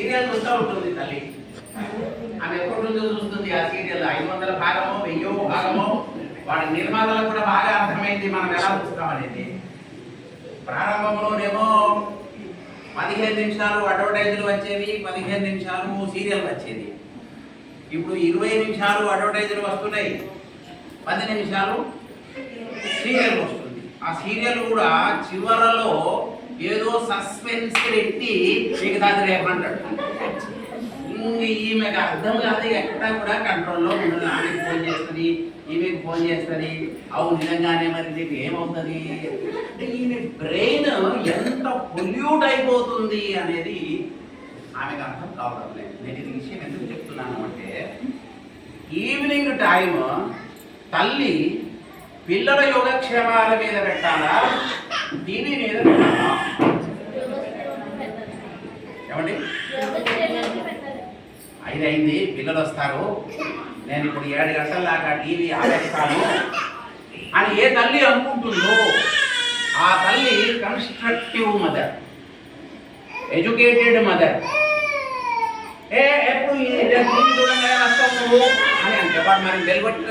Serial చూస్తూ ఉంటుంది తల్లి. ఆమె ఎప్పటి నుంచో చూస్తుంది ఆ సీరియల్. 500 భాగమో 1000 భాగమో. వాడి నిర్మాతలకు కూడా బాగా అర్థమైంది మనం ఎలా చూస్తామనేది. ప్రారంభంలోనేమో 15 నిమిషాలు అడ్వర్టైజులు వచ్చేవి, 15 నిమిషాలు సీరియల్ వచ్చేది. ఇప్పుడు 20 నిమిషాలు అడ్వర్టైజులు వస్తున్నాయి, 10 నిమిషాలు సీరియల్ వస్తుంది. ఆ సీరియల్ కూడా చివరలో ఏదో సస్పెన్స్ పెట్టి మీకు దాని రేపంటాడు. ఈమెకు అర్థం కాదు, ఎక్కడా కూడా కంట్రోల్లో ఉండదు. ఆమెకు ఫోన్ చేస్తుంది, ఈమెకు ఫోన్ చేస్తుంది. అవును నిజంగానే మరి నీకు ఏమవుతుంది అంటే ఈమె బ్రెయిన్ ఎంత పొల్యూట్ అయిపోతుంది అనేది ఆమెకు అర్థం కావడం లేదు. నేను ఈ విషయం ఎందుకు చెప్తున్నాను అంటే, ఈవినింగ్ టైం తల్లి పిల్లల యోగక్షేమాల మీద పెట్టాలా, టీవీ మీద పెట్టాలా? ఏమండి? 5 అయింది, పిల్లలు వస్తారు, నేను ఇప్పుడు 7 గంటల దాకా టీవీ ఆపేస్తాను అని ఏ తల్లి అనుకుంటుందో ఆ తల్లి కన్స్ట్రక్టివ్ మదర్, ఎడ్యుకేటెడ్ మదర్. ఎప్పుడు టీవీ చూడంగా వస్తావు అని అంటే వాడు మరి వెలువట్టి